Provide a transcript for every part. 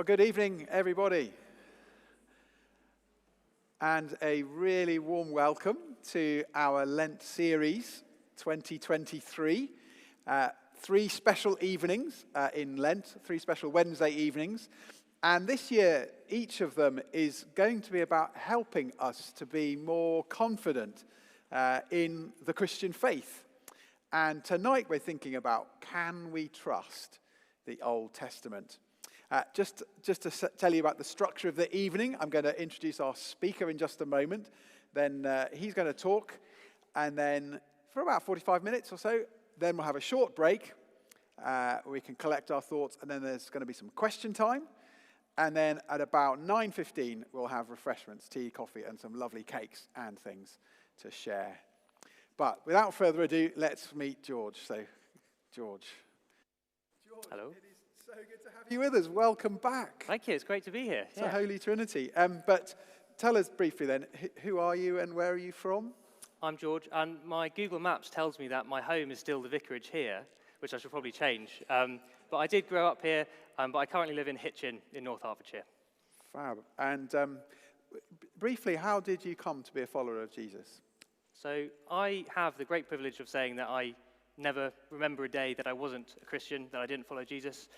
Well, good evening, everybody, and a really warm welcome to our Lent series 2023. Three special evenings in Lent, three special Wednesday evenings, and this year each of them is going to be about helping us to be more confident in the Christian faith. And tonight we're thinking about, can we trust the Old Testament? Just to tell you about the structure of the evening, I'm going to introduce our speaker in just a moment. Then he's going to talk, and then for about 45 minutes or so, then we'll have a short break. We can collect our thoughts, and then there's going to be some question time. And then at about 9:15, we'll have refreshments, tea, coffee, and some lovely cakes and things to share. But without further ado, let's meet George. So, George. Hello. So good to have you with us. Welcome back. Thank you. It's great to be here. It's a Holy Trinity. But tell us briefly then, who are you and where are you from? I'm George, and my Google Maps tells me that my home is still the vicarage here, which I should probably change. But I did grow up here, but I currently live in Hitchin in North Hertfordshire. Fab. And briefly, how did you come to be a follower of Jesus? So I have the great privilege of saying that I never remember a day that I wasn't a Christian, that I didn't follow Jesus.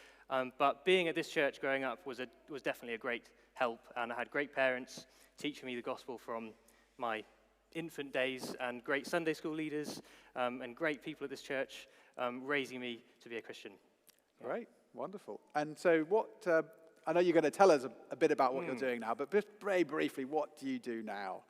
But being at this church growing up was definitely a great help, and I had great parents teaching me the gospel from my infant days, and great Sunday school leaders, and great people at this church raising me to be a Christian. Great, wonderful. And so what, I know you're going to tell us a bit about what you're doing now, but just very briefly, what do you do now?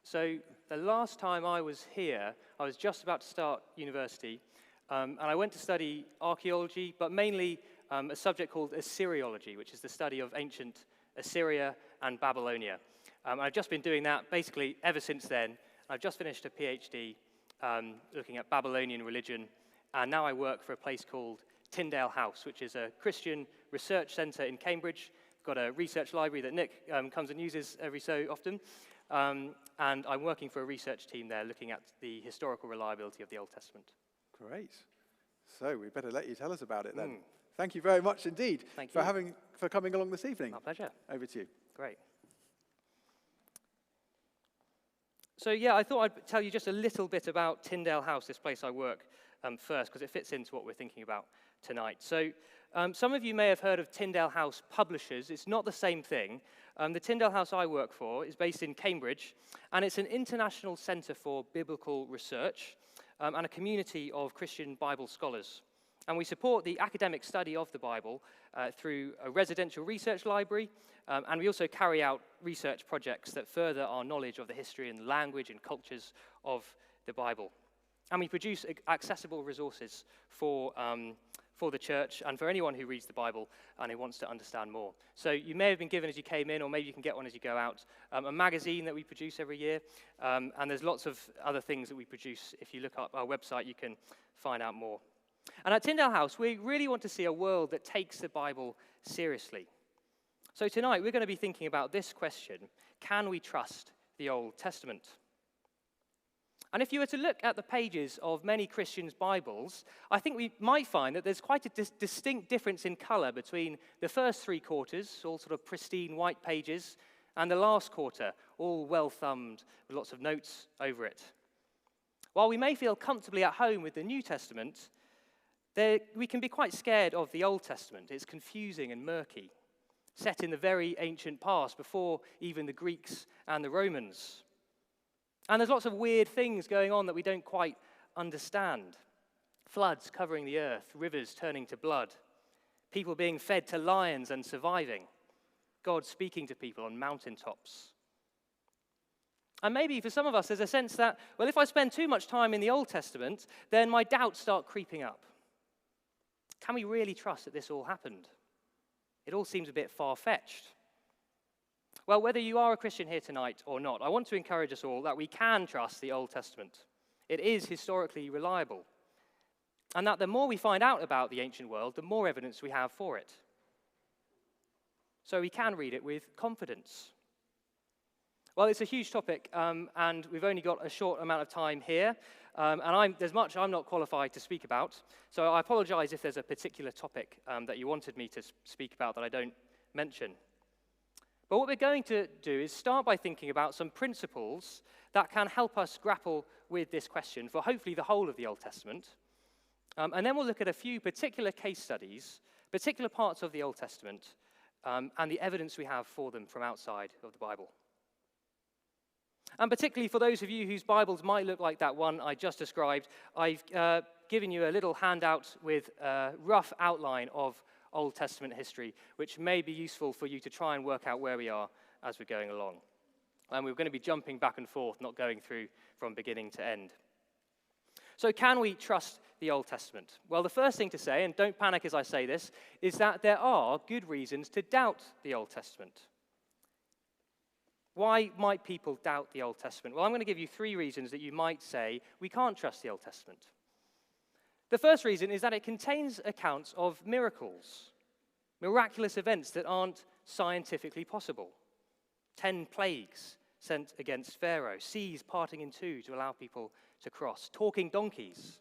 So the last time I was here, I was just about to start university, and I went to study archaeology, but mainly a subject called Assyriology, which is the study of ancient Assyria and Babylonia. I've just been doing that basically ever since then. I've just finished a PhD looking at Babylonian religion, and now I work for a place called Tyndale House, which is a Christian research centre in Cambridge. Got a research library that Nick comes and uses every so often, and I'm working for a research team there looking at the historical reliability of the Old Testament. Great. So we better let you tell us about it then. Thank you very much indeed for coming along this evening. My pleasure. Over to you. Great. So I thought I'd tell you just a little bit about Tyndale House, this place I work, first, because it fits into what we're thinking about tonight. So some of you may have heard of Tyndale House Publishers. It's not the same thing. The Tyndale House I work for is based in Cambridge, and it's an international centre for biblical research and a community of Christian Bible scholars. And we support the academic study of the Bible through a residential research library, and we also carry out research projects that further our knowledge of the history and language and cultures of the Bible. And we produce accessible resources for the church and for anyone who reads the Bible and who wants to understand more. So you may have been given as you came in, or maybe you can get one as you go out, a magazine that we produce every year, and there's lots of other things that we produce. If you look up our website, you can find out more. And at Tyndale House, we really want to see a world that takes the Bible seriously. So tonight, we're going to be thinking about this question: can we trust the Old Testament? And if you were to look at the pages of many Christians' Bibles, I think we might find that there's quite a distinct difference in color between the first three quarters, all sort of pristine white pages, and the last quarter, all well-thumbed with lots of notes over it. While we may feel comfortably at home with the New Testament, we can be quite scared of the Old Testament. It's confusing and murky, set in the very ancient past, before even the Greeks and the Romans. And there's lots of weird things going on that we don't quite understand. Floods covering the earth, rivers turning to blood, people being fed to lions and surviving, God speaking to people on mountaintops. And maybe for some of us there's a sense that, well, if I spend too much time in the Old Testament, then my doubts start creeping up. Can we really trust that this all happened? It all seems a bit far-fetched. Well, whether you are a Christian here tonight or not, I want to encourage us all that we can trust the Old Testament. It is historically reliable. And that the more we find out about the ancient world, the more evidence we have for it. So we can read it with confidence. Well, it's a huge topic, and we've only got a short amount of time here. And there's much I'm not qualified to speak about. So I apologize if there's a particular topic that you wanted me to speak about that I don't mention. But what we're going to do is start by thinking about some principles that can help us grapple with this question for hopefully the whole of the Old Testament. And then we'll look at a few particular case studies, particular parts of the Old Testament, and the evidence we have for them from outside of the Bible. And particularly for those of you whose Bibles might look like that one I just described, I've given you a little handout with a rough outline of Old Testament history, which may be useful for you to try and work out where we are as we're going along. And we're going to be jumping back and forth, not going through from beginning to end. So can we trust the Old Testament? Well, the first thing to say, and don't panic as I say this, is that there are good reasons to doubt the Old Testament. Why might people doubt the Old Testament? Well, I'm going to give you 3 reasons that you might say we can't trust the Old Testament. The first reason is that it contains accounts of miracles, miraculous events that aren't scientifically possible. 10 plagues sent against Pharaoh, seas parting in two to allow people to cross, talking donkeys,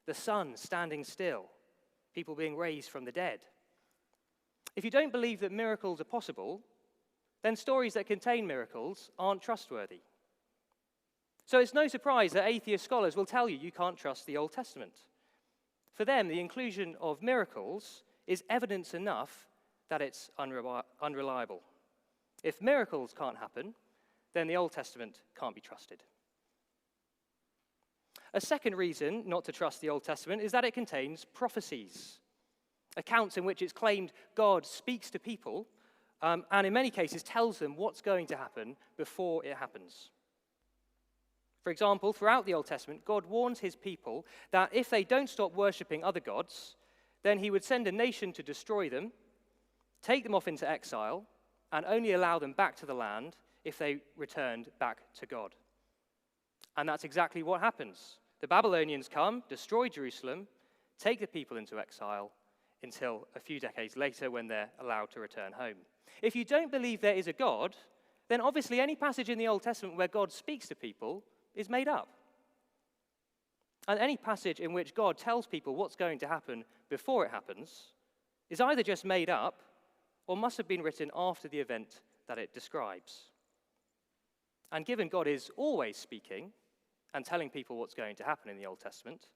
the sun standing still, people being raised from the dead. If you don't believe that miracles are possible, then stories that contain miracles aren't trustworthy. So it's no surprise that atheist scholars will tell you you can't trust the Old Testament. For them, the inclusion of miracles is evidence enough that it's unreliable. If miracles can't happen, then the Old Testament can't be trusted. A second reason not to trust the Old Testament is that it contains prophecies, accounts in which it's claimed God speaks to people and in many cases tells them what's going to happen before it happens. For example, throughout the Old Testament, God warns his people that if they don't stop worshipping other gods, then he would send a nation to destroy them, take them off into exile, and only allow them back to the land if they returned back to God. And that's exactly what happens. The Babylonians come, destroy Jerusalem, take the people into exile until a few decades later when they're allowed to return home. If you don't believe there is a God, then obviously any passage in the Old Testament where God speaks to people is made up. And any passage in which God tells people what's going to happen before it happens is either just made up or must have been written after the event that it describes. And given God is always speaking and telling people what's going to happen in the Old Testament,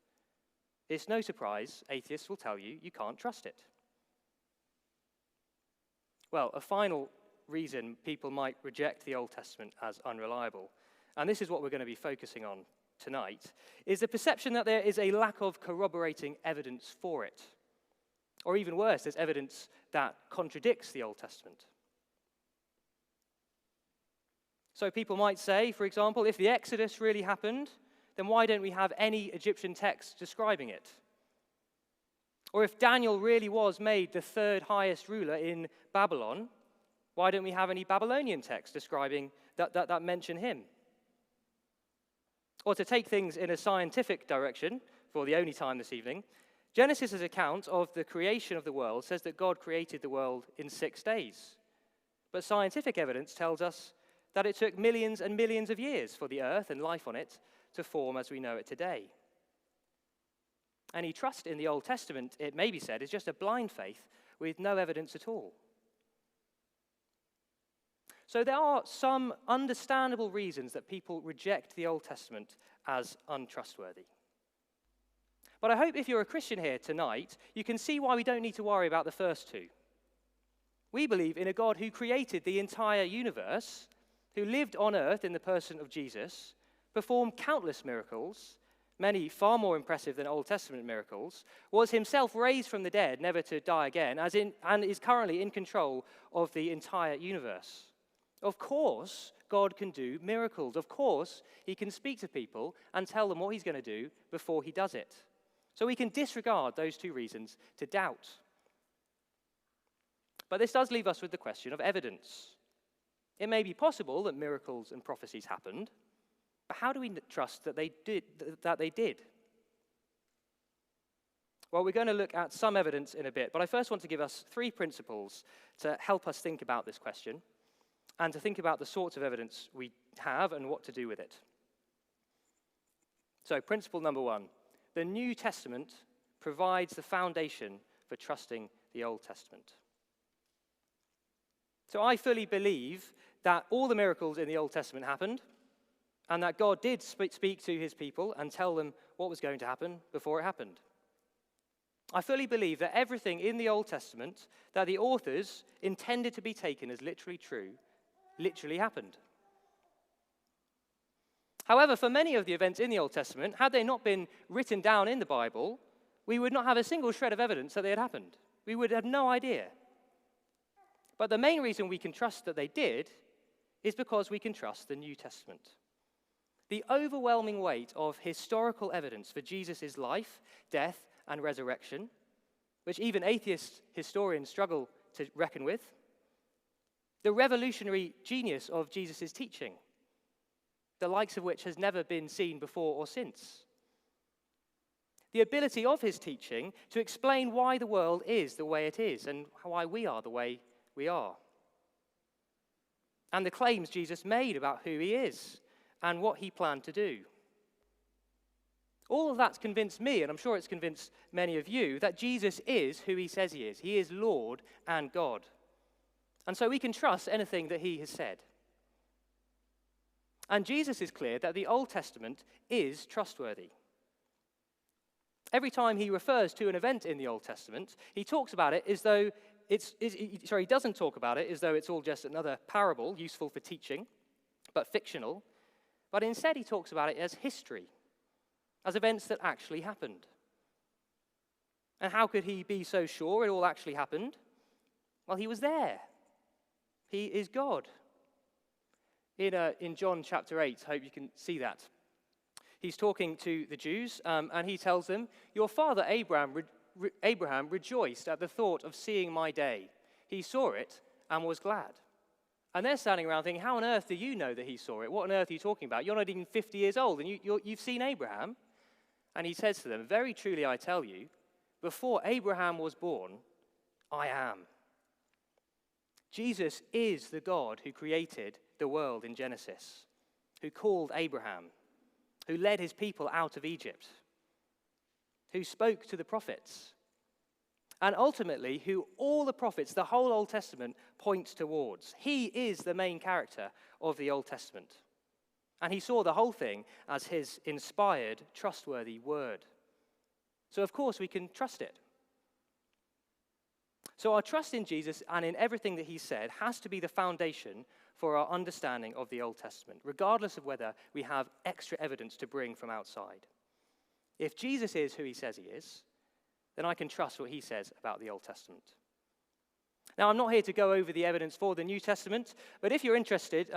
it's no surprise atheists will tell you you can't trust it. Well, a final reason people might reject the Old Testament as unreliable, and this is what we're going to be focusing on tonight, is the perception that there is a lack of corroborating evidence for it. Or even worse, there's evidence that contradicts the Old Testament. So people might say, for example, if the Exodus really happened, then why don't we have any Egyptian text describing it? Or if Daniel really was made the 3rd highest ruler in Babylon, why don't we have any Babylonian text describing that mention him? Or to take things in a scientific direction, for the only time this evening, Genesis' account of the creation of the world says that God created the world in 6 days. But scientific evidence tells us that it took millions and millions of years for the earth and life on it to form as we know it today. Any trust in the Old Testament, it may be said, is just a blind faith with no evidence at all. So there are some understandable reasons that people reject the Old Testament as untrustworthy. But I hope if you're a Christian here tonight, you can see why we don't need to worry about the first 2. We believe in a God who created the entire universe, who lived on earth in the person of Jesus, performed countless miracles, many far more impressive than Old Testament miracles, was himself raised from the dead, never to die again, and is currently in control of the entire universe. Of course, God can do miracles. Of course, he can speak to people and tell them what he's going to do before he does it. So we can disregard those 2 reasons to doubt. But this does leave us with the question of evidence. It may be possible that miracles and prophecies happened, but how do we trust that they did? Well, we're going to look at some evidence in a bit, but I first want to give us 3 principles to help us think about this question and to think about the sorts of evidence we have and what to do with it. So, principle number 1, the New Testament provides the foundation for trusting the Old Testament. So I fully believe that all the miracles in the Old Testament happened, and that God did speak to his people and tell them what was going to happen before it happened. I fully believe that everything in the Old Testament that the authors intended to be taken as literally true, literally happened. However, for many of the events in the Old Testament, had they not been written down in the Bible, we would not have a single shred of evidence that they had happened. We would have no idea. But the main reason we can trust that they did is because we can trust the New Testament. The overwhelming weight of historical evidence for Jesus' life, death, and resurrection, which even atheist historians struggle to reckon with. The revolutionary genius of Jesus' teaching, the likes of which has never been seen before or since. The ability of his teaching to explain why the world is the way it is and why we are the way we are. And the claims Jesus made about who he is and what he planned to do. All of that's convinced me, and I'm sure it's convinced many of you, that Jesus is who he says he is. He is Lord and God. And so we can trust anything that he has said. And Jesus is clear that the Old Testament is trustworthy. Every time he refers to an event in the Old Testament, he talks about it as though he doesn't talk about it as though it's all just another parable useful for teaching, but fictional. But instead he talks about it as history, as events that actually happened. And how could he be so sure it all actually happened? Well, he was there. He is God. In John chapter 8, I hope you can see that. He's talking to the Jews, and he tells them, "Your father Abraham rejoiced at the thought of seeing my day. He saw it and was glad." And they're standing around thinking, how on earth do you know that he saw it? What on earth are you talking about? You're not even 50 years old, and you've seen Abraham. And he says to them, "Very truly I tell you, before Abraham was born, I am." Jesus is the God who created the world in Genesis, who called Abraham, who led his people out of Egypt, who spoke to the prophets, and ultimately who all the prophets, the whole Old Testament, points towards. He is the main character of the Old Testament. And he saw the whole thing as his inspired, trustworthy word. So of course we can trust it. So our trust in Jesus and in everything that he said has to be the foundation for our understanding of the Old Testament, regardless of whether we have extra evidence to bring from outside. If Jesus is who he says he is, then I can trust what he says about the Old Testament. Now, I'm not here to go over the evidence for the New Testament, but if you're interested,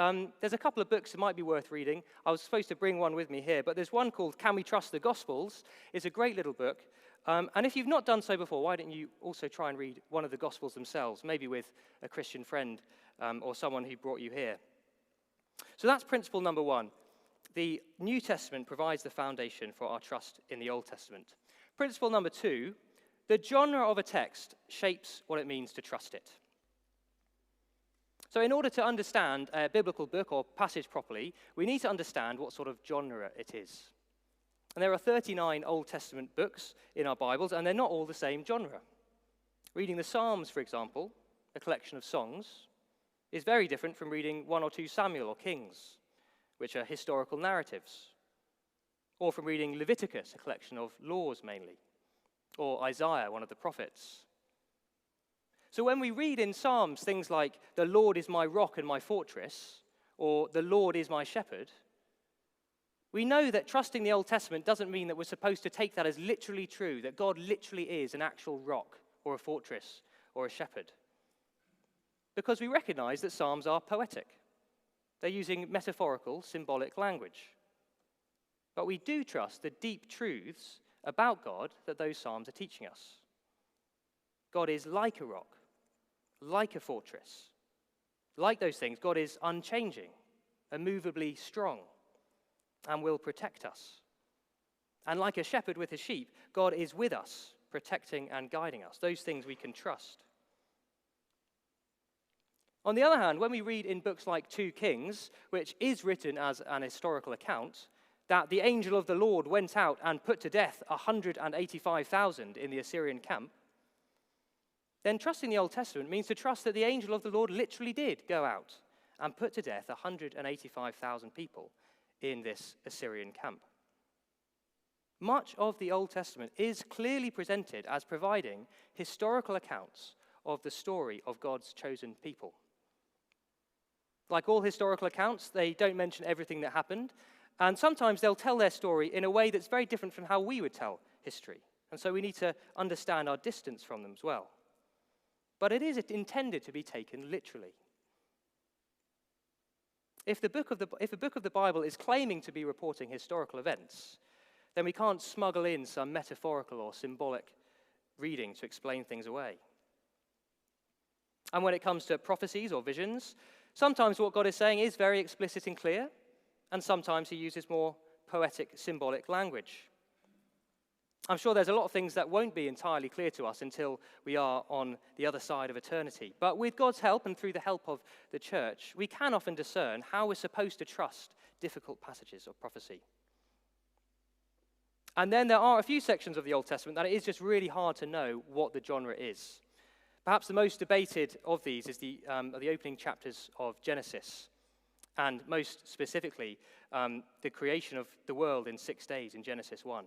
there's a couple of books that might be worth reading. I was supposed to bring one with me here, but there's one called Can We Trust the Gospels? It's a great little book. And if you've not done so before, why don't you also try and read one of the Gospels themselves, maybe with a Christian friend or someone who brought you here. So that's principle number one. The New Testament provides the foundation for our trust in the Old Testament. Principle number two, the genre of a text shapes what it means to trust it. So in order to understand a biblical book or passage properly, we need to understand what sort of genre it is. And there are 39 Old Testament books in our Bibles, and they're not all the same genre. Reading the Psalms, for example, a collection of songs, is very different from reading 1 or 2 Samuel or Kings, which are historical narratives, or from reading Leviticus, a collection of laws mainly, or Isaiah, one of the prophets. So when we read in Psalms things like, "The Lord is my rock and my fortress," or "The Lord is my shepherd," we know that trusting the Old Testament doesn't mean that we're supposed to take that as literally true, that God literally is an actual rock or a fortress or a shepherd. Because we recognize that Psalms are poetic. They're using metaphorical, symbolic language. But we do trust the deep truths about God that those Psalms are teaching us. God is like a rock, like a fortress. Like those things, God is unchanging, immovably strong, and will protect us. And like a shepherd with his sheep, God is with us, protecting and guiding us. Those things we can trust. On the other hand, when we read in books like 2 Kings, which is written as an historical account, that the angel of the Lord went out and put to death 185,000 in the Assyrian camp, then trusting the Old Testament means to trust that the angel of the Lord literally did go out and put to death 185,000 people in this Assyrian camp. Much of the Old Testament is clearly presented as providing historical accounts of the story of God's chosen people. Like all historical accounts, they don't mention everything that happened, and sometimes they'll tell their story in a way that's very different from how we would tell history. And so we need to understand our distance from them as well. But it is intended to be taken literally. If the book of the Bible is claiming to be reporting historical events, then we can't smuggle in some metaphorical or symbolic reading to explain things away. And when it comes to prophecies or visions, sometimes what God is saying is very explicit and clear, and sometimes he uses more poetic, symbolic language. I'm sure there's a lot of things that won't be entirely clear to us until we are on the other side of eternity. But with God's help and through the help of the church, we can often discern how we're supposed to trust difficult passages of prophecy. And then there are a few sections of the Old Testament that it is just really hard to know what the genre is. Perhaps the most debated of these is the opening chapters of Genesis, and most specifically, the creation of the world in 6 days in Genesis 1.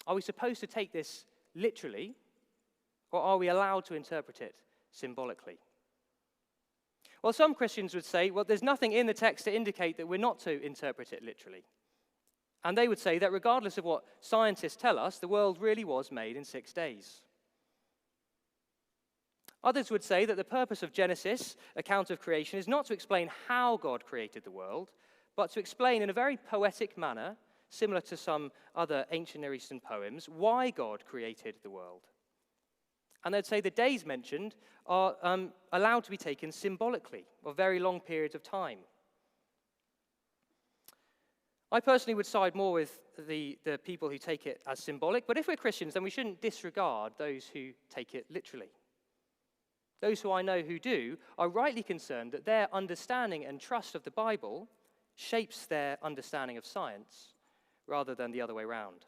Are we supposed to take this literally, or are we allowed to interpret it symbolically? Well, some Christians would say, well, there's nothing in the text to indicate that we're not to interpret it literally. And they would say that regardless of what scientists tell us, the world really was made in 6 days. Others would say that the purpose of Genesis' account of creation is not to explain how God created the world, but to explain in a very poetic manner, similar to some other ancient Near Eastern poems, why God created the world. And they'd say the days mentioned are allowed to be taken symbolically, or very long periods of time. I personally would side more with the people who take it as symbolic, but if we're Christians, then we shouldn't disregard those who take it literally. Those who I know who do are rightly concerned that their understanding and trust of the Bible shapes their understanding of science rather than the other way around.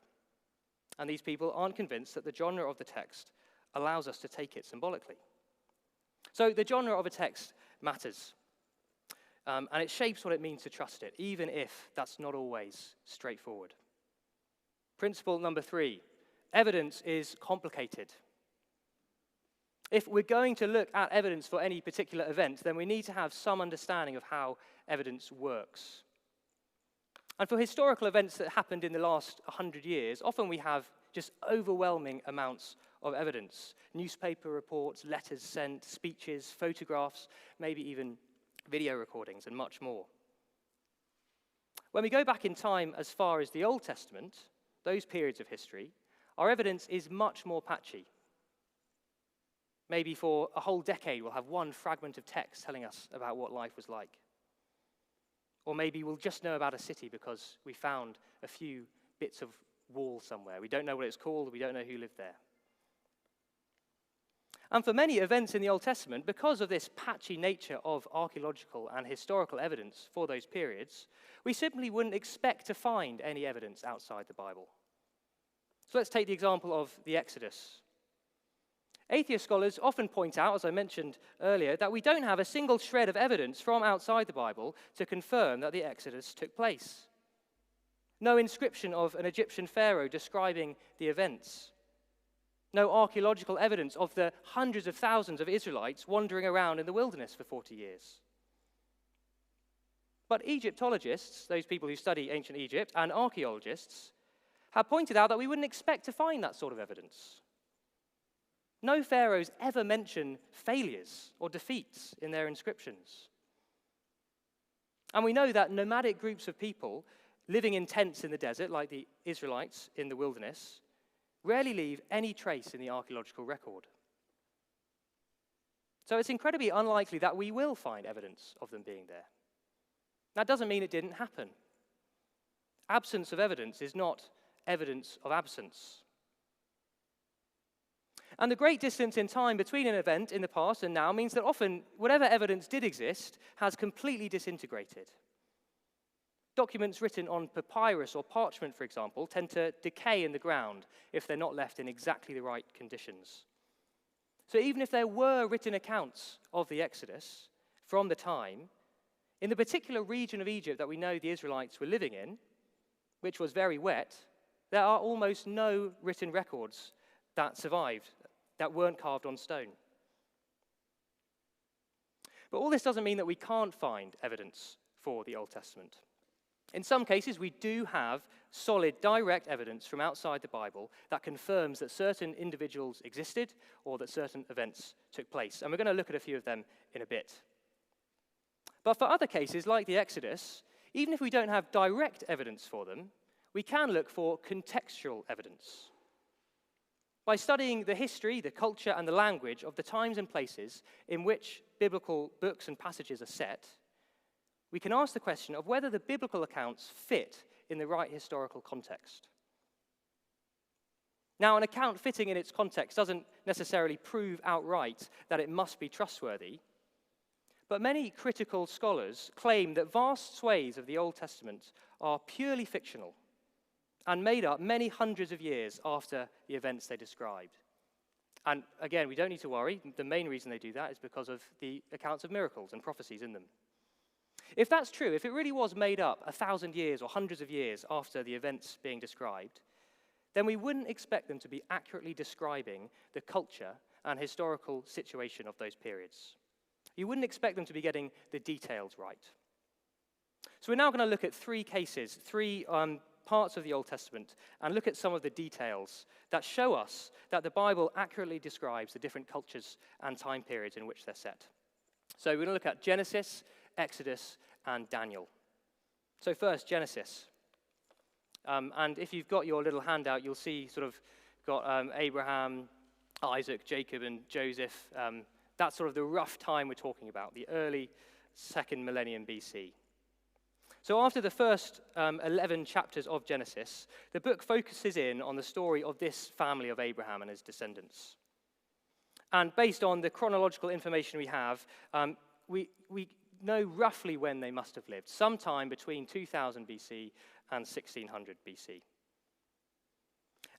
And these people aren't convinced that the genre of the text allows us to take it symbolically. So the genre of a text matters. And it shapes what it means to trust it, even if that's not always straightforward. Principle number 3, evidence is complicated. If we're going to look at evidence for any particular event, then we need to have some understanding of how evidence works. And for historical events that happened in the last 100 years, often we have just overwhelming amounts of evidence. Newspaper reports, letters sent, speeches, photographs, maybe even video recordings, and much more. When we go back in time as far as the Old Testament, those periods of history, our evidence is much more patchy. Maybe for a whole decade we'll have one fragment of text telling us about what life was like. Or maybe we'll just know about a city because we found a few bits of wall somewhere. We don't know what it's called, we don't know who lived there. And for many events in the Old Testament, because of this patchy nature of archaeological and historical evidence for those periods, we simply wouldn't expect to find any evidence outside the Bible. So let's take the example of the Exodus. Atheist scholars often point out, as I mentioned earlier, that we don't have a single shred of evidence from outside the Bible to confirm that the Exodus took place. No inscription of an Egyptian pharaoh describing the events. No archaeological evidence of the hundreds of thousands of Israelites wandering around in the wilderness for 40 years. But Egyptologists, those people who study ancient Egypt, and archaeologists have pointed out that we wouldn't expect to find that sort of evidence. No pharaohs ever mention failures or defeats in their inscriptions. And we know that nomadic groups of people living in tents in the desert, like the Israelites in the wilderness, rarely leave any trace in the archaeological record. So it's incredibly unlikely that we will find evidence of them being there. That doesn't mean it didn't happen. Absence of evidence is not evidence of absence. And the great distance in time between an event in the past and now means that often whatever evidence did exist has completely disintegrated. Documents written on papyrus or parchment, for example, tend to decay in the ground if they're not left in exactly the right conditions. So even if there were written accounts of the Exodus from the time, in the particular region of Egypt that we know the Israelites were living in, which was very wet, there are almost no written records that survived, that weren't carved on stone. But all this doesn't mean that we can't find evidence for the Old Testament. In some cases, we do have solid, direct evidence from outside the Bible that confirms that certain individuals existed or that certain events took place. And we're going to look at a few of them in a bit. But for other cases, like the Exodus, even if we don't have direct evidence for them, we can look for contextual evidence. By studying the history, the culture, and the language of the times and places in which biblical books and passages are set, we can ask the question of whether the biblical accounts fit in the right historical context. Now, an account fitting in its context doesn't necessarily prove outright that it must be trustworthy, but many critical scholars claim that vast swathes of the Old Testament are purely fictional and made up many hundreds of years after the events they described. And again, we don't need to worry. The main reason they do that is because of the accounts of miracles and prophecies in them. If that's true, if it really was made up 1,000 years or hundreds of years after the events being described, then we wouldn't expect them to be accurately describing the culture and historical situation of those periods. You wouldn't expect them to be getting the details right. So we're now going to look at three cases, three parts of the Old Testament, and look at some of the details that show us that the Bible accurately describes the different cultures and time periods in which they're set. So we're going to look at Genesis, Exodus, and Daniel. So first, Genesis. And if you've got your little handout, you'll see sort of got Abraham, Isaac, Jacob, and Joseph. That's sort of the rough time we're talking about, the early 2nd millennium BC. So after the first 11 chapters of Genesis, the book focuses in on the story of this family of Abraham and his descendants. And based on the chronological information we have, we know roughly when they must have lived, sometime between 2000 BC and 1600 BC.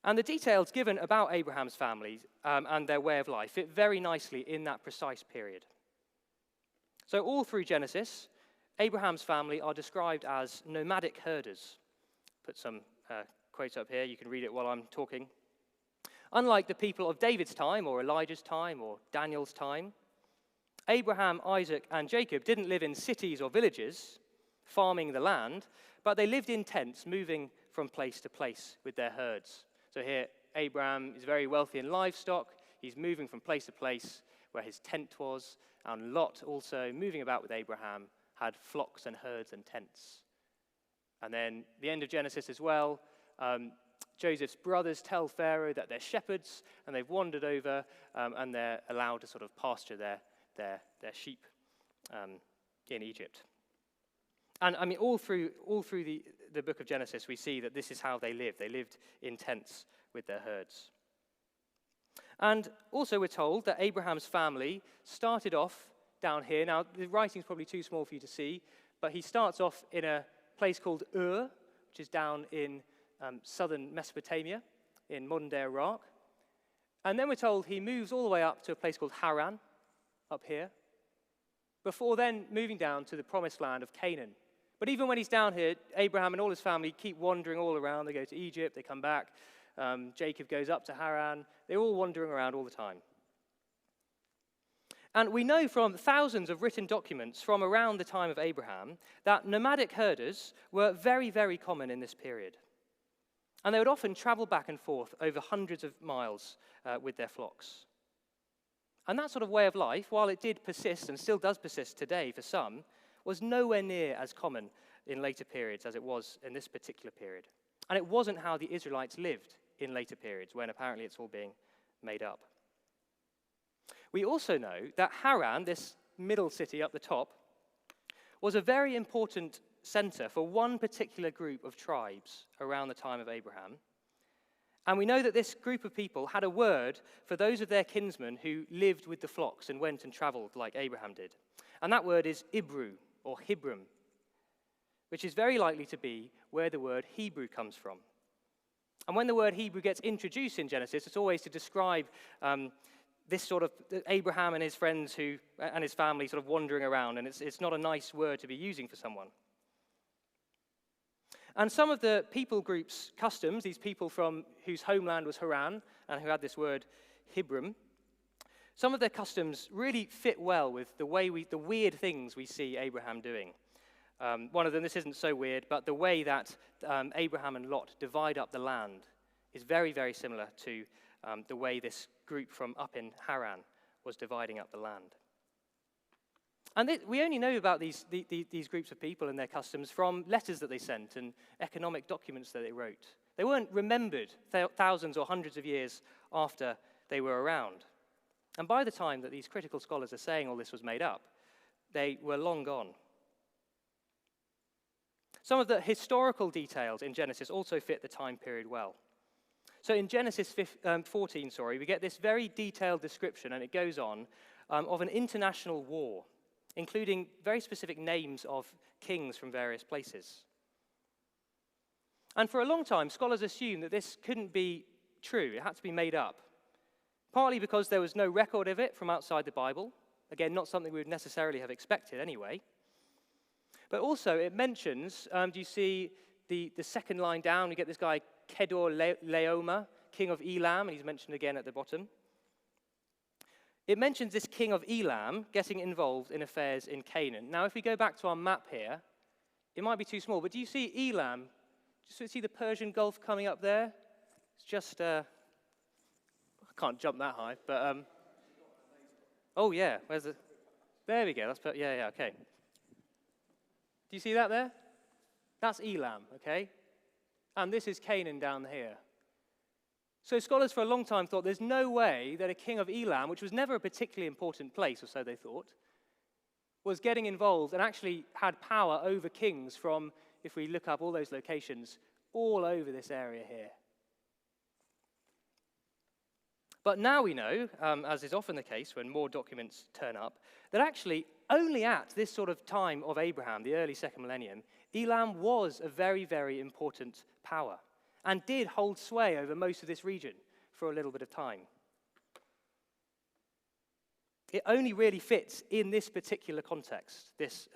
And the details given about Abraham's family and their way of life fit very nicely in that precise period. So all through Genesis, Abraham's family are described as nomadic herders. Put some quotes up here, you can read it while I'm talking. Unlike the people of David's time or Elijah's time or Daniel's time, Abraham, Isaac, and Jacob didn't live in cities or villages, farming the land, but they lived in tents, moving from place to place with their herds. So here, Abraham is very wealthy in livestock. He's moving from place to place where his tent was, and Lot also, moving about with Abraham, had flocks and herds and tents. And then the end of Genesis as well, Joseph's brothers tell Pharaoh that they're shepherds, and they've wandered over, and they're allowed to sort of pasture their sheep in Egypt. And I mean, all through the book of Genesis, we see that this is how they lived. They lived in tents with their herds. And also we're told that Abraham's family started off down here. Now, the writing's probably too small for you to see, but he starts off in a place called Ur, which is down in southern Mesopotamia, in modern-day Iraq. And then we're told he moves all the way up to a place called Haran, up here, before then moving down to the promised land of Canaan. But even when he's down here, Abraham and all his family keep wandering all around. They go to Egypt, they come back. Jacob goes up to Haran. They're all wandering around all the time. And we know from thousands of written documents from around the time of Abraham that nomadic herders were very, very common in this period. And they would often travel back and forth over hundreds of miles with their flocks. And that sort of way of life, while it did persist and still does persist today for some, was nowhere near as common in later periods as it was in this particular period. And it wasn't how the Israelites lived in later periods, when apparently it's all being made up. We also know that Haran, this middle city up the top, was a very important center for one particular group of tribes around the time of Abraham. And we know that this group of people had a word for those of their kinsmen who lived with the flocks and went and traveled like Abraham did. And that word is Ibru, or Hebron, which is very likely to be where the word Hebrew comes from. And when the word Hebrew gets introduced in Genesis, it's always to describe this sort of Abraham and his friends and his family sort of wandering around, and it's not a nice word to be using for someone. And some of the people groups' customs, these people from whose homeland was Haran and who had this word Hebron, some of their customs really fit well with the weird things we see Abraham doing. One of them, this isn't so weird, but the way that Abraham and Lot divide up the land is very, very similar to the way this group from up in Haran was dividing up the land. And we only know about these groups of people and their customs from letters that they sent and economic documents that they wrote. They weren't remembered thousands or hundreds of years after they were around. And by the time that these critical scholars are saying all this was made up, they were long gone. Some of the historical details in Genesis also fit the time period well. So in Genesis 14, we get this very detailed description, and it goes on, of an international war, including very specific names of kings from various places. And for a long time, scholars assumed that this couldn't be true. It had to be made up, partly because there was no record of it from outside the Bible. Again, not something we would necessarily have expected anyway. But also, it mentions, do you see the second line down? You get this guy, Kedorlaomer, king of Elam, and he's mentioned again at the bottom. It mentions this king of Elam getting involved in affairs in Canaan. Now, if we go back to our map here, it might be too small, but do you see Elam? Do you see the Persian Gulf coming up there? It's just, I can't jump that high, but, oh yeah, there we go, yeah, okay. Do you see that there? That's Elam, okay? And this is Canaan down here. So scholars for a long time thought there's no way that a king of Elam, which was never a particularly important place, or so they thought, was getting involved and actually had power over kings from, if we look up all those locations, all over this area here. But now we know, as is often the case when more documents turn up, that actually only at this sort of time of Abraham, the early second millennium, Elam was a very, very important power and did hold sway over most of this region for a little bit of time. It only really fits in this particular context, this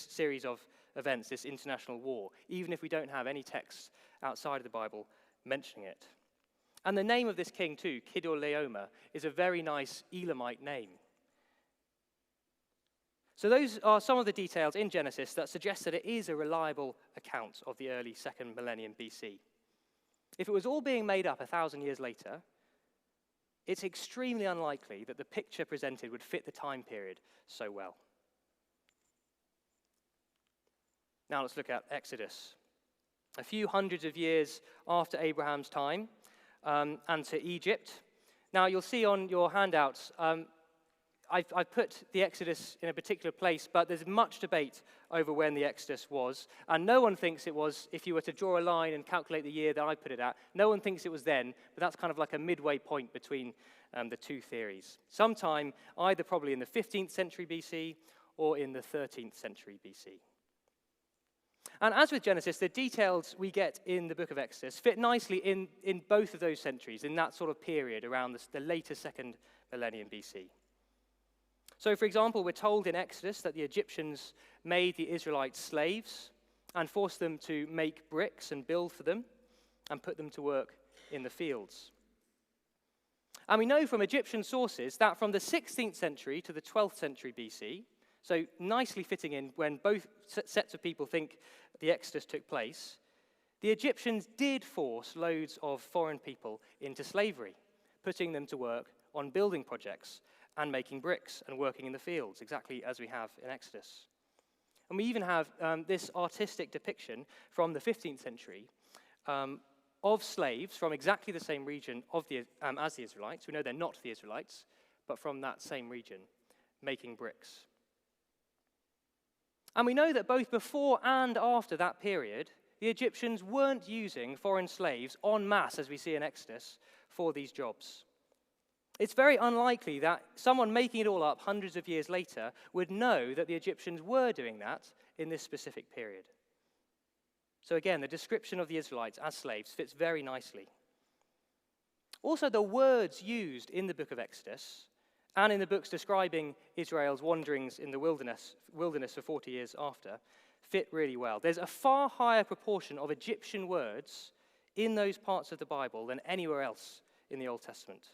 series of events, this international war, even if we don't have any texts outside of the Bible mentioning it. And the name of this king, too, Kedorlaomer, is a very nice Elamite name. So those are some of the details in Genesis that suggest that it is a reliable account of the early second millennium BC. If it was all being made up 1,000 years later, it's extremely unlikely that the picture presented would fit the time period so well. Now let's look at Exodus. A few hundreds of years after Abraham's time, and to Egypt. Now, you'll see on your handouts, I've put the Exodus in a particular place, but there's much debate over when the Exodus was, and no one thinks it was, if you were to draw a line and calculate the year that I put it at, no one thinks it was then, but that's kind of like a midway point between the two theories. Sometime either probably in the 15th century BC or in the 13th century BC. And as with Genesis, the details we get in the book of Exodus fit nicely in both of those centuries, in that sort of period around the later second millennium BC. So, for example, we're told in Exodus that the Egyptians made the Israelites slaves and forced them to make bricks and build for them and put them to work in the fields. And we know from Egyptian sources that from the 16th century to the 12th century BC, so nicely fitting in when both sets of people think the Exodus took place, the Egyptians did force loads of foreign people into slavery, putting them to work on building projects and making bricks and working in the fields, exactly as we have in Exodus. And we even have this artistic depiction from the 15th century of slaves from exactly the same region as the Israelites. We know they're not the Israelites, but from that same region, making bricks. And we know that both before and after that period, the Egyptians weren't using foreign slaves en masse, as we see in Exodus, for these jobs. It's very unlikely that someone making it all up hundreds of years later would know that the Egyptians were doing that in this specific period. So again, the description of the Israelites as slaves fits very nicely. Also, the words used in the book of Exodus and in the books describing Israel's wanderings in the wilderness for 40 years after, fit really well. There's a far higher proportion of Egyptian words in those parts of the Bible than anywhere else in the Old Testament.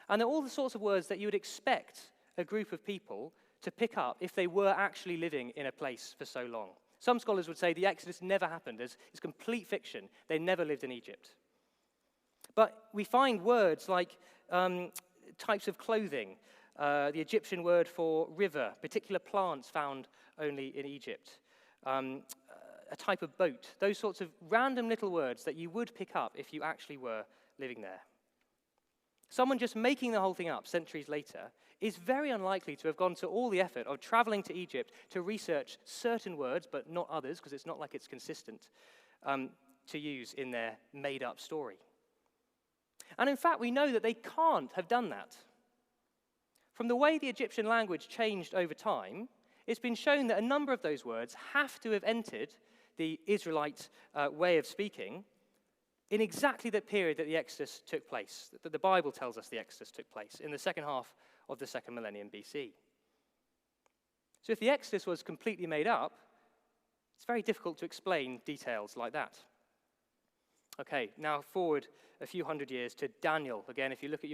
And they're all the sorts of words that you would expect a group of people to pick up if they were actually living in a place for so long. Some scholars would say the Exodus never happened. It's complete fiction. They never lived in Egypt. But we find words like types of clothing, the Egyptian word for river, particular plants found only in Egypt, a type of boat, those sorts of random little words that you would pick up if you actually were living there. Someone just making the whole thing up centuries later is very unlikely to have gone to all the effort of traveling to Egypt to research certain words, but not others, because it's not like it's consistent, to use in their made-up story. And in fact, we know that they can't have done that. From the way the Egyptian language changed over time, it's been shown that a number of those words have to have entered the Israelite way of speaking in exactly the period that the Exodus took place, that the Bible tells us the Exodus took place, in the second half of the second millennium BC. So if the Exodus was completely made up, it's very difficult to explain details like that. Okay, now forward a few hundred years to Daniel. Again, if you look at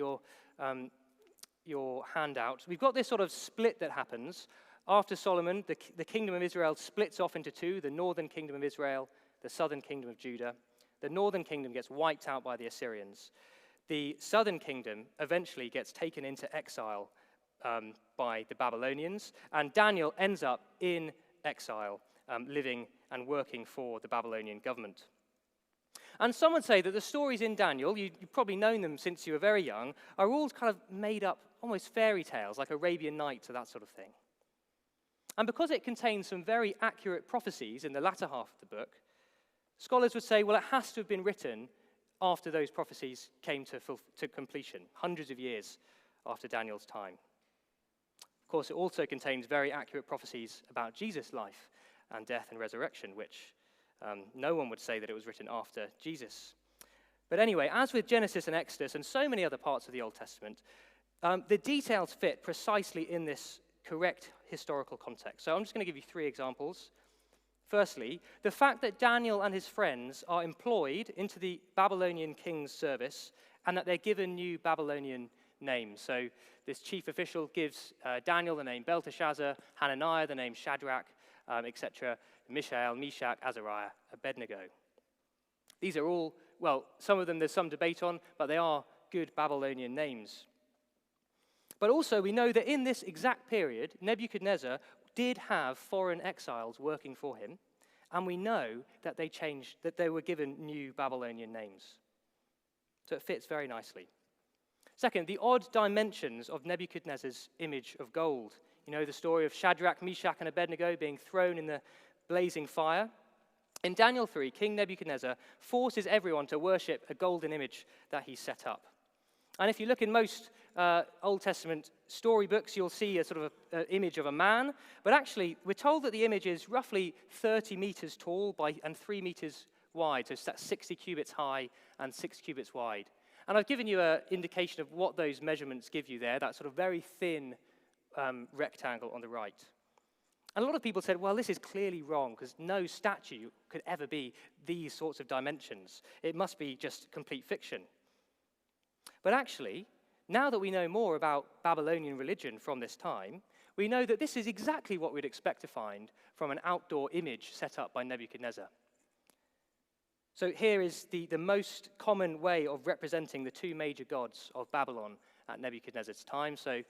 your handout, we've got this sort of split that happens. After Solomon, the kingdom of Israel splits off into two, the northern kingdom of Israel, the southern kingdom of Judah. The northern kingdom gets wiped out by the Assyrians. The southern kingdom eventually gets taken into exile by the Babylonians, and Daniel ends up in exile, living and working for the Babylonian government. And some would say that the stories in Daniel, you've probably known them since you were very young, are all kind of made up, almost fairy tales, like Arabian Nights or that sort of thing. And because it contains some very accurate prophecies in the latter half of the book, scholars would say, well, it has to have been written after those prophecies came to completion, hundreds of years after Daniel's time. Of course, it also contains very accurate prophecies about Jesus' life and death and resurrection, which no one would say that it was written after Jesus. But anyway, as with Genesis and Exodus and so many other parts of the Old Testament, the details fit precisely in this correct historical context. So I'm just going to give you 3 examples. Firstly, the fact that Daniel and his friends are employed into the Babylonian king's service and that they're given new Babylonian names. So this chief official gives Daniel the name Belteshazzar, Hananiah the name Shadrach, etc., Mishael, Meshach, Azariah, Abednego. These are all, well, some of them there's some debate on, but they are good Babylonian names. But also we know that in this exact period, Nebuchadnezzar did have foreign exiles working for him, and we know that they were given new Babylonian names. So it fits very nicely. Second, the odd dimensions of Nebuchadnezzar's image of gold. You know the story of Shadrach, Meshach, and Abednego being thrown in the blazing fire. In Daniel 3, King Nebuchadnezzar forces everyone to worship a golden image that he set up. And if you look in most Old Testament storybooks, you'll see a sort of an image of a man. But actually, we're told that the image is roughly 30 meters tall and 3 meters wide. So that's 60 cubits high and 6 cubits wide. And I've given you an indication of what those measurements give you there, that sort of very thin rectangle on the right. And a lot of people said, well, this is clearly wrong, because no statue could ever be these sorts of dimensions. It must be just complete fiction. But actually, now that we know more about Babylonian religion from this time, we know that this is exactly what we'd expect to find from an outdoor image set up by Nebuchadnezzar. So here is the most common way of representing the 2 major gods of Babylon at Nebuchadnezzar's time. So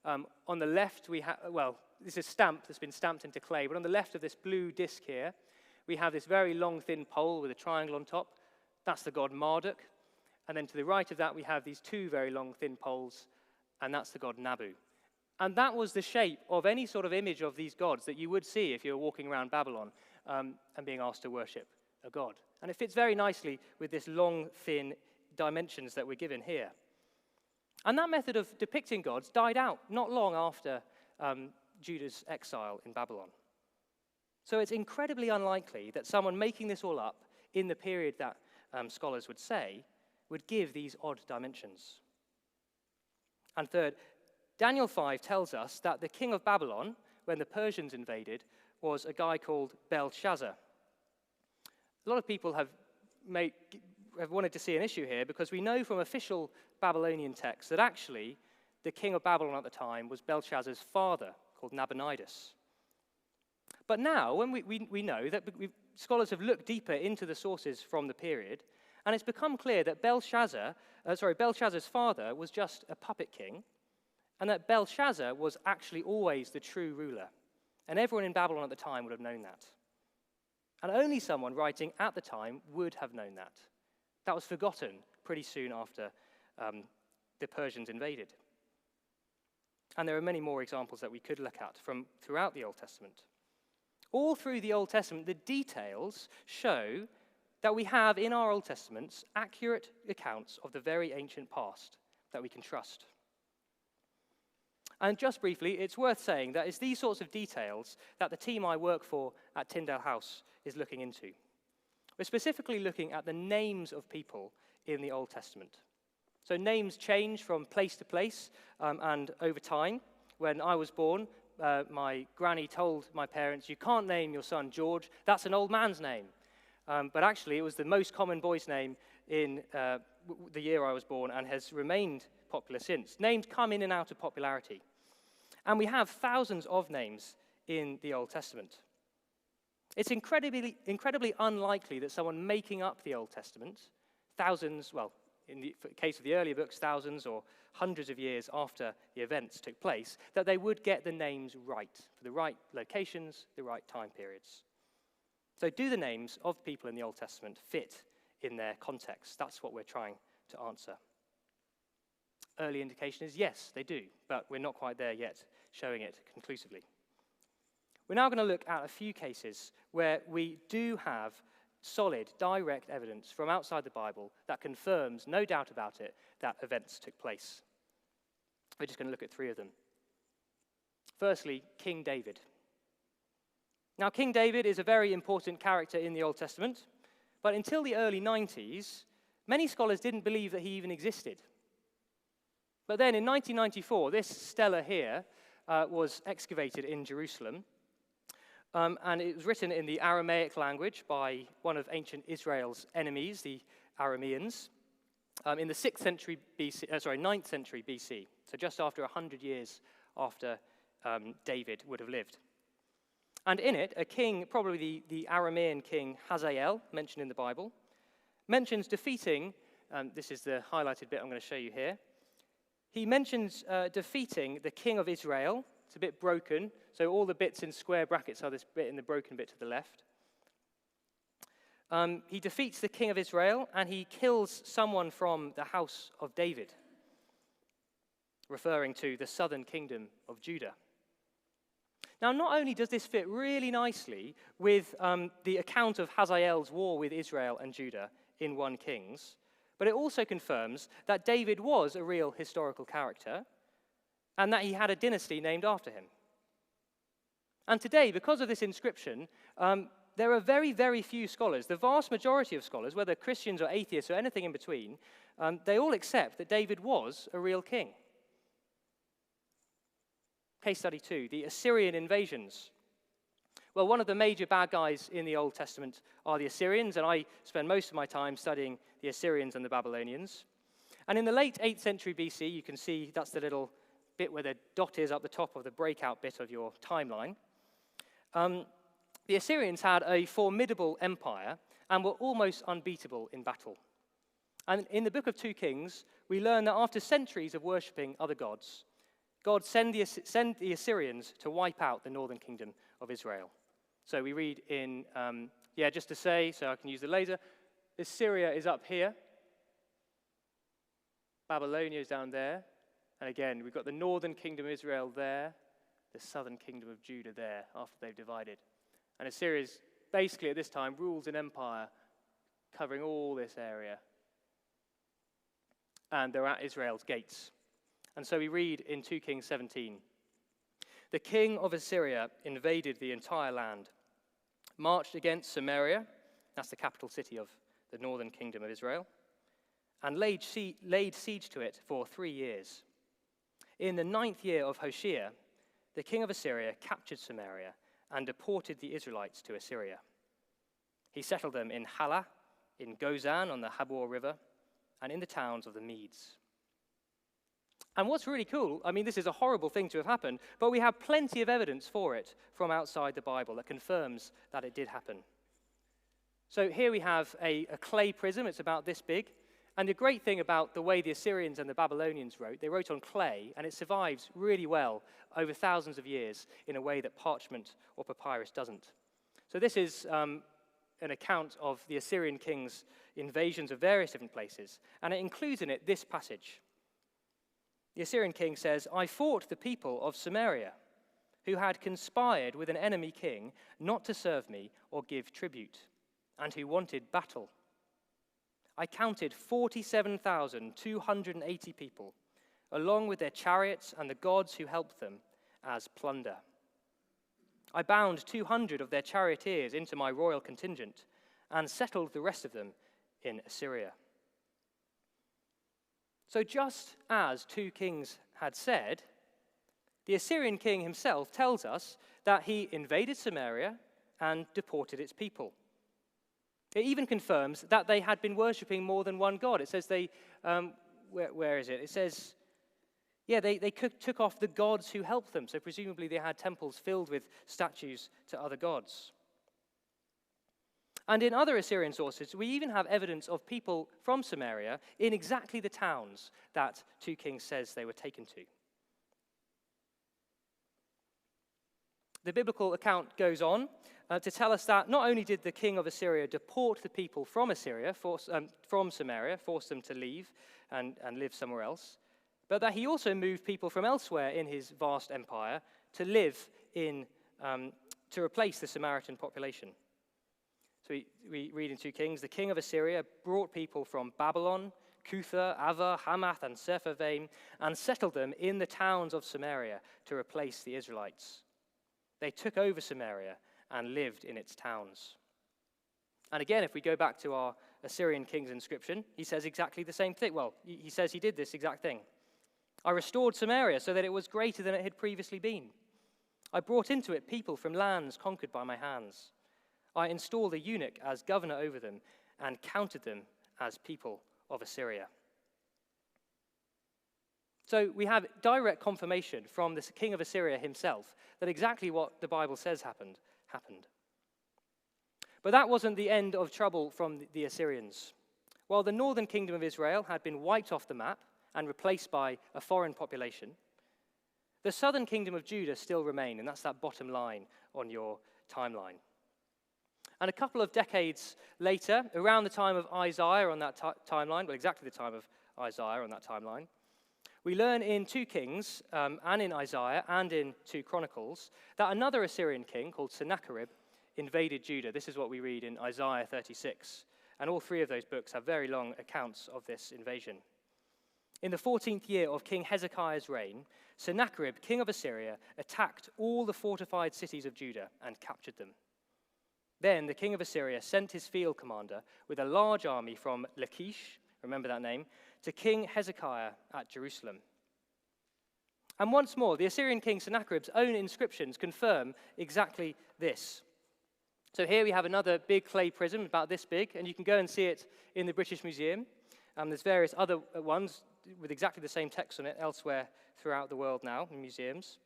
on the left, we have, well, this is stamped, it's been stamped into clay, but on the left of this blue disc here, we have this very long, thin pole with a triangle on top. That's the god Marduk. And then to the right of that, we have these 2 very long, thin poles, and that's the god Nabu. And that was the shape of any sort of image of these gods that you would see if you were walking around Babylon and being asked to worship a god. And it fits very nicely with this long, thin dimensions that we're given here. And that method of depicting gods died out not long after Judah's exile in Babylon. So it's incredibly unlikely that someone making this all up in the period that scholars would say would give these odd dimensions. And third, Daniel 5 tells us that the king of Babylon, when the Persians invaded, was a guy called Belshazzar. A lot of people have wanted to see an issue here because we know from official Babylonian texts that actually the king of Babylon at the time was Belshazzar's father, called Nabonidus. But now, when we know that scholars have looked deeper into the sources from the period, and it's become clear that Belshazzar's father was just a puppet king, and that Belshazzar was actually always the true ruler. And everyone in Babylon at the time would have known that. And only someone writing at the time would have known that. That was forgotten pretty soon after the Persians invaded. And there are many more examples that we could look at from throughout the Old Testament. All through the Old Testament, the details show that we have in our Old Testaments accurate accounts of the very ancient past that we can trust. And just briefly, it's worth saying that it's these sorts of details that the team I work for at Tyndale House is looking into. We're specifically looking at the names of people in the Old Testament. So names change from place to place and over time. When I was born, my granny told my parents, "You can't name your son George, that's an old man's name." But actually, it was the most common boy's name in the year I was born and has remained popular since. Names come in and out of popularity. And we have thousands of names in the Old Testament. It's incredibly unlikely that someone making up the Old Testament, thousands, well, in the case of the earlier books, thousands or hundreds of years after the events took place, that they would get the names right, for the right locations, the right time periods. So do the names of people in the Old Testament fit in their context? That's what we're trying to answer. Early indication is yes, they do, but we're not quite there yet, showing it conclusively. We're now going to look at a few cases where we do have solid, direct evidence from outside the Bible that confirms, no doubt about it, that events took place. We're just going to look at three of them. Firstly, King David. Now, King David is a very important character in the Old Testament, but until the early 90s, many scholars didn't believe that he even existed. But then in 1994, this stela here was excavated in Jerusalem, and it was written in the Aramaic language by one of ancient Israel's enemies, the Arameans, in the 9th century BC, so just after 100 years after David would have lived. And in it, a king, probably the Aramean king Hazael, mentioned in the Bible, mentions defeating, this is the highlighted bit I'm going to show you here, he mentions defeating the king of Israel. It's a bit broken, so all the bits in square brackets are this bit in the broken bit to the left. He defeats the king of Israel, and he kills someone from the house of David, referring to the southern kingdom of Judah. Now, not only does this fit really nicely with the account of Hazael's war with Israel and Judah in 1 Kings, but it also confirms that David was a real historical character and that he had a dynasty named after him. And today, because of this inscription, there are very, very few scholars, the vast majority of scholars, whether Christians or atheists or anything in between, they all accept that David was a real king. Case study 2, the Assyrian invasions. Well, one of the major bad guys in the Old Testament are the Assyrians, and I spend most of my time studying the Assyrians and the Babylonians. And in the late 8th century BC, you can see that's the little bit where the dot is up the top of the breakout bit of your timeline. The Assyrians had a formidable empire and were almost unbeatable in battle. And in the book of 2 Kings, we learn that after centuries of worshipping other gods, God sent the Assyrians to wipe out the northern kingdom of Israel. So we read in, just to say, so I can use the laser, Assyria is up here. Babylonia is down there. And again, we've got the northern kingdom of Israel there, the southern kingdom of Judah there, after they've divided. And Assyria is basically at this time rules an empire covering all this area. And they're at Israel's gates. And so we read in 2 Kings 17, the king of Assyria invaded the entire land, marched against Samaria, that's the capital city of the northern kingdom of Israel, and laid siege to it for 3 years. In the 9th year of Hoshea, the king of Assyria captured Samaria and deported the Israelites to Assyria. He settled them in Halah, in Gozan on the Habor River, and in the towns of the Medes. And what's really cool, I mean, this is a horrible thing to have happened, but we have plenty of evidence for it from outside the Bible that confirms that it did happen. So here we have a clay prism. It's about this big. And the great thing about the way the Assyrians and the Babylonians wrote, they wrote on clay, and it survives really well over thousands of years in a way that parchment or papyrus doesn't. So this is an account of the Assyrian king's invasions of various different places, and it includes in it this passage. The Assyrian king says, "I fought the people of Samaria, who had conspired with an enemy king not to serve me or give tribute, and who wanted battle. I counted 47,280 people, along with their chariots and the gods who helped them, as plunder. I bound 200 of their charioteers into my royal contingent and settled the rest of them in Assyria." So just as 2 Kings had said, the Assyrian king himself tells us that he invaded Samaria and deported its people. It even confirms that they had been worshipping more than one god. It says they, where is it? It says, they took off the gods who helped them. So presumably they had temples filled with statues to other gods. And in other Assyrian sources, we even have evidence of people from Samaria in exactly the towns that 2 Kings says they were taken to. The biblical account goes on to tell us that not only did the king of Assyria deport the people from Assyria, from Samaria, force them to leave and live somewhere else, but that he also moved people from elsewhere in his vast empire to live in, to replace the Samaritan population. So we read in 2 Kings, the king of Assyria brought people from Babylon, Cutha, Ava, Hamath, and Sepharvaim, and settled them in the towns of Samaria to replace the Israelites. They took over Samaria and lived in its towns. And again, if we go back to our Assyrian king's inscription, he says exactly the same thing. Well, he says he did this exact thing. I restored Samaria so that it was greater than it had previously been. I brought into it people from lands conquered by my hands. I installed a eunuch as governor over them and counted them as people of Assyria. So we have direct confirmation from the king of Assyria himself that exactly what the Bible says happened. But that wasn't the end of trouble from the Assyrians. While the northern kingdom of Israel had been wiped off the map and replaced by a foreign population, the southern kingdom of Judah still remained, and that's that bottom line on your timeline. And a couple of decades later, around the time of Isaiah on that timeline, well, exactly the time of Isaiah on that timeline, we learn in 2 Kings and in Isaiah and in 2 Chronicles that another Assyrian king called Sennacherib invaded Judah. This is what we read in Isaiah 36. And all 3 of those books have very long accounts of this invasion. In the 14th year of King Hezekiah's reign, Sennacherib, king of Assyria, attacked all the fortified cities of Judah and captured them. Then the king of Assyria sent his field commander with a large army from Lachish, remember that name, to King Hezekiah at Jerusalem. And once more, the Assyrian king Sennacherib's own inscriptions confirm exactly this. So here we have another big clay prism about this big, and you can go and see it in the British Museum. There's various other ones with exactly the same text on it elsewhere throughout the world now in museums.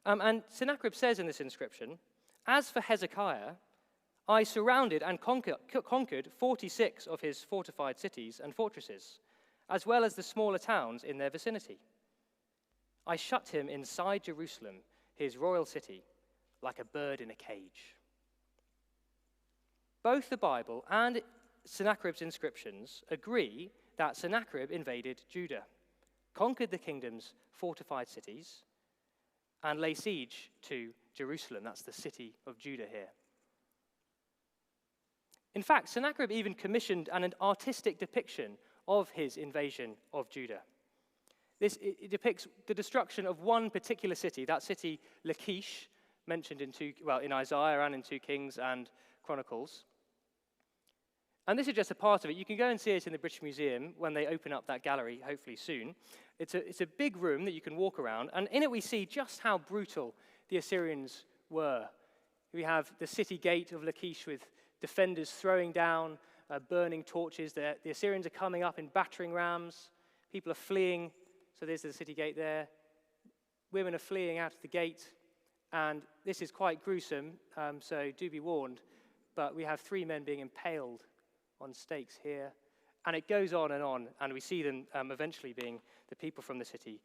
And Sennacherib says in this inscription, "As for Hezekiah, I surrounded and conquered 46 of his fortified cities and fortresses, as well as the smaller towns in their vicinity. I shut him inside Jerusalem, his royal city, like a bird in a cage." Both the Bible and Sennacherib's inscriptions agree that Sennacherib invaded Judah, conquered the kingdom's fortified cities, and lay siege to Jerusalem. That's the city of Judah here. In fact, Sennacherib even commissioned an artistic depiction of his invasion of Judah. It depicts the destruction of one particular city, that city Lachish, mentioned in Isaiah and in 2 Kings and Chronicles. And this is just a part of it. You can go and see it in the British Museum when they open up that gallery, hopefully soon. It's a big room that you can walk around, and in it we see just how brutal the Assyrians were. We have the city gate of Lachish with defenders throwing down burning torches. The Assyrians are coming up in battering rams. People are fleeing. So there's the city gate there. Women are fleeing out of the gate. And this is quite gruesome, so do be warned. But we have 3 men being impaled on stakes here. And it goes on, and we see them eventually being the people from the city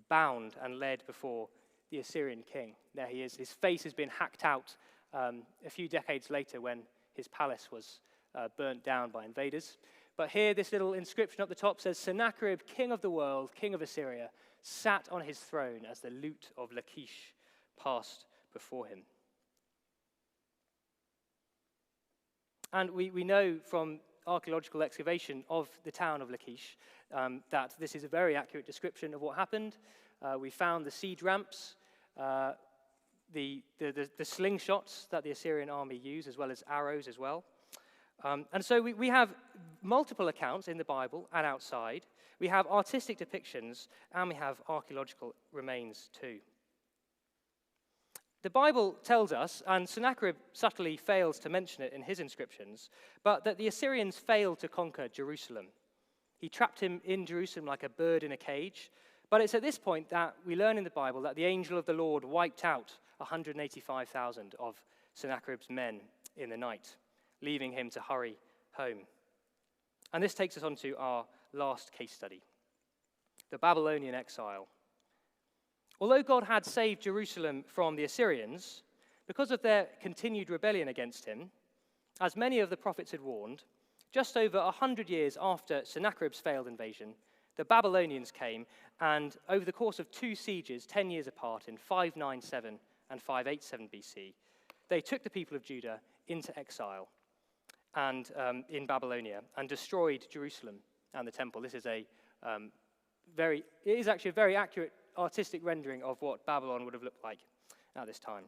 bound and led before the Assyrian king. There he is. His face has been hacked out a few decades later when his palace was burnt down by invaders. But here, this little inscription up the top says, Sennacherib, king of the world, king of Assyria, sat on his throne as the loot of Lachish passed before him. And we know from archaeological excavation of the town of Lachish that this is a very accurate description of what happened. We found the siege ramps, the slingshots that the Assyrian army used, as well as arrows as well. And so we have multiple accounts in the Bible and outside. We have artistic depictions, and we have archaeological remains too. The Bible tells us, and Sennacherib subtly fails to mention it in his inscriptions, but that the Assyrians failed to conquer Jerusalem. He trapped him in Jerusalem like a bird in a cage. But it's at this point that we learn in the Bible that the angel of the Lord wiped out 185,000 of Sennacherib's men in the night, leaving him to hurry home. And this takes us on to our last case study, the Babylonian exile. Although God had saved Jerusalem from the Assyrians, because of their continued rebellion against him, as many of the prophets had warned, just over 100 years after Sennacherib's failed invasion, the Babylonians came, and over the course of 2 sieges, 10 years apart, in 597 and 587 BC, they took the people of Judah into exile and in Babylonia and destroyed Jerusalem and the temple. This is it is actually a very accurate artistic rendering of what Babylon would have looked like at this time.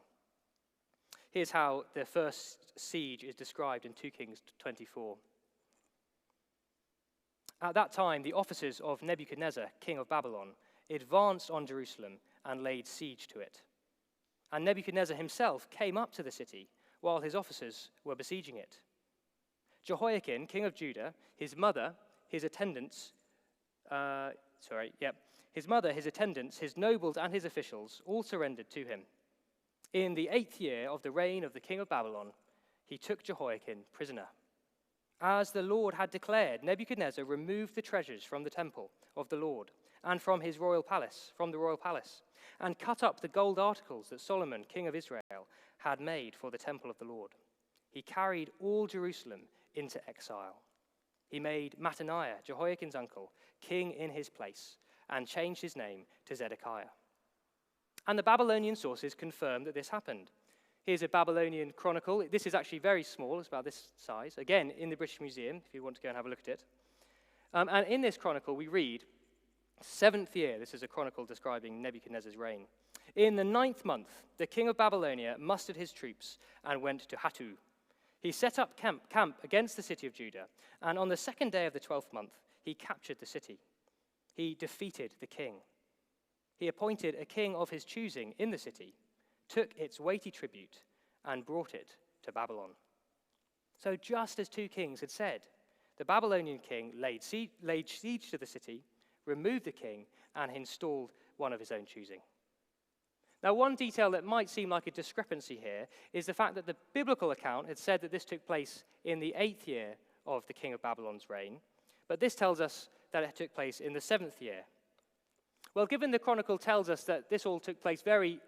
Here's how the first siege is described in 2 Kings 24. At that time, the officers of Nebuchadnezzar, king of Babylon, advanced on Jerusalem and laid siege to it. And Nebuchadnezzar himself came up to the city while his officers were besieging it. Jehoiakim, king of Judah, his mother, his attendants, his nobles, and his officials all surrendered to him. In the 8th year of the reign of the king of Babylon, he took Jehoiakim prisoner. As the Lord had declared, Nebuchadnezzar removed the treasures from the temple of the Lord and from the royal palace, and cut up the gold articles that Solomon, king of Israel, had made for the temple of the Lord. He carried all Jerusalem into exile. He made Mattaniah, Jehoiakim's uncle, king in his place, and changed his name to Zedekiah. And the Babylonian sources confirm that this happened. Here's a Babylonian chronicle. This is actually very small. It's about this size. Again, in the British Museum, if you want to go and have a look at it. And in this chronicle, we read, 7th year, this is a chronicle describing Nebuchadnezzar's reign. In the 9th month, the king of Babylonia mustered his troops and went to Hattu. He set up camp against the city of Judah, and on the 2nd day of the 12th month, he captured the city. He defeated the king. He appointed a king of his choosing in the city, took its weighty tribute, and brought it to Babylon. So just as 2 kings had said, the Babylonian king laid siege to the city, removed the king, and installed one of his own choosing. Now, one detail that might seem like a discrepancy here is the fact that the biblical account had said that this took place in the 8th year of the king of Babylon's reign, but this tells us that it took place in the 7th year. Well, given the chronicle tells us that this all took place very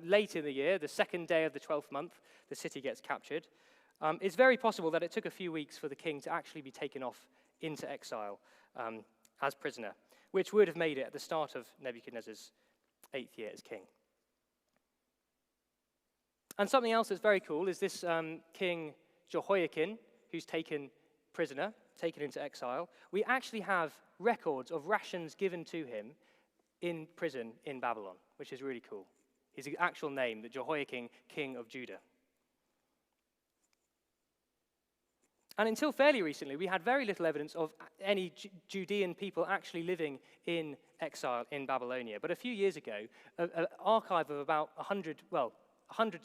late in the year, the 2nd day of the 12th month, the city gets captured, it's very possible that it took a few weeks for the king to actually be taken off into exile as prisoner, which would have made it at the start of Nebuchadnezzar's 8th year as king. And something else that's very cool is this King Jehoiakim, who's taken prisoner, taken into exile. We actually have records of rations given to him in prison in Babylon, which is really cool. His actual name, the Jehoiakim, king of Judah. And until fairly recently, we had very little evidence of any Judean people actually living in exile in Babylonia. But a few years ago, an archive of about 100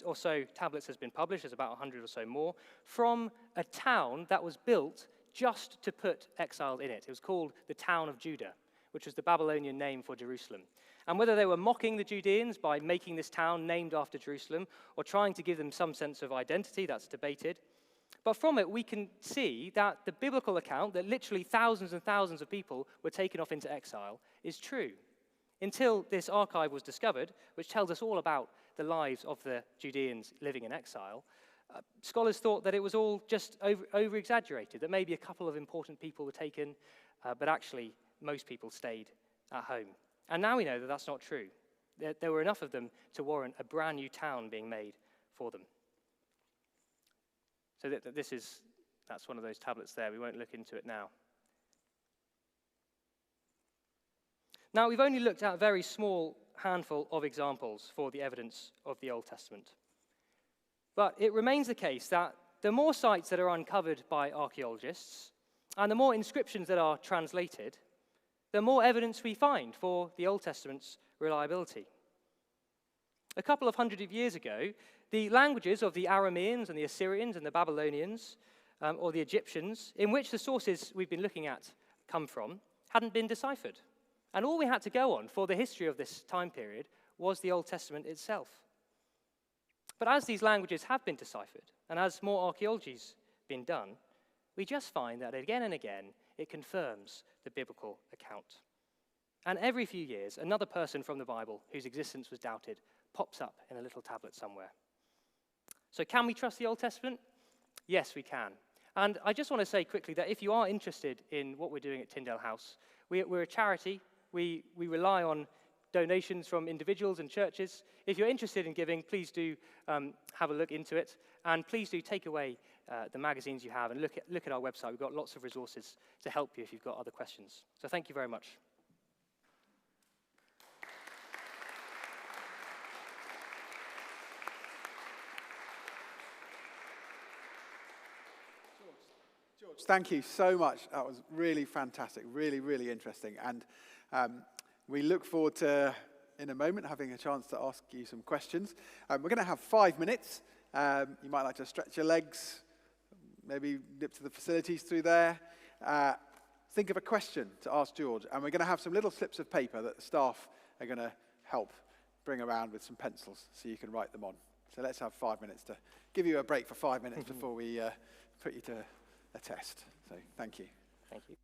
or so tablets has been published, there's about 100 or so more, from a town that was built just to put exiles in it. It was called the town of Judah, which was the Babylonian name for Jerusalem. And whether they were mocking the Judeans by making this town named after Jerusalem or trying to give them some sense of identity, that's debated. But from it, we can see that the biblical account that literally thousands and thousands of people were taken off into exile is true. Until this archive was discovered, which tells us all about the lives of the Judeans living in exile, scholars thought that it was all just over-exaggerated, that maybe a couple of important people were taken, but actually most people stayed at home. And now we know that that's not true. There were enough of them to warrant a brand new town being made for them. So that's one of those tablets there. We won't look into it now. Now, we've only looked at a very small handful of examples for the evidence of the Old Testament. But it remains the case that the more sites that are uncovered by archaeologists and the more inscriptions that are translated, the more evidence we find for the Old Testament's reliability. A couple of hundred years ago, the languages of the Arameans and the Assyrians and the Babylonians, or the Egyptians, in which the sources we've been looking at come from, hadn't been deciphered. And all we had to go on for the history of this time period was the Old Testament itself. But as these languages have been deciphered, and as more archaeology's been done, we just find that again and again, it confirms the biblical account. And every few years, another person from the Bible whose existence was doubted pops up in a little tablet somewhere. So can we trust the Old Testament? Yes, we can. And I just want to say quickly that if you are interested in what we're doing at Tyndale House, we're a charity. We rely on donations from individuals and churches. If you're interested in giving, please do have a look into it. And please do take away the magazines you have and look at our website. We've got lots of resources to help you if you've got other questions. So thank you very much. George, thank you so much. That was really fantastic, really, really interesting. And we look forward to, in a moment, having a chance to ask you some questions. We're going to have 5 minutes. You might like to stretch your legs, maybe nip to the facilities through there. Think of a question to ask George. And we're going to have some little slips of paper that the staff are going to help bring around with some pencils so you can write them on. So let's have 5 minutes to give you a break for 5 minutes before we put you to a test. So thank you. Thank you.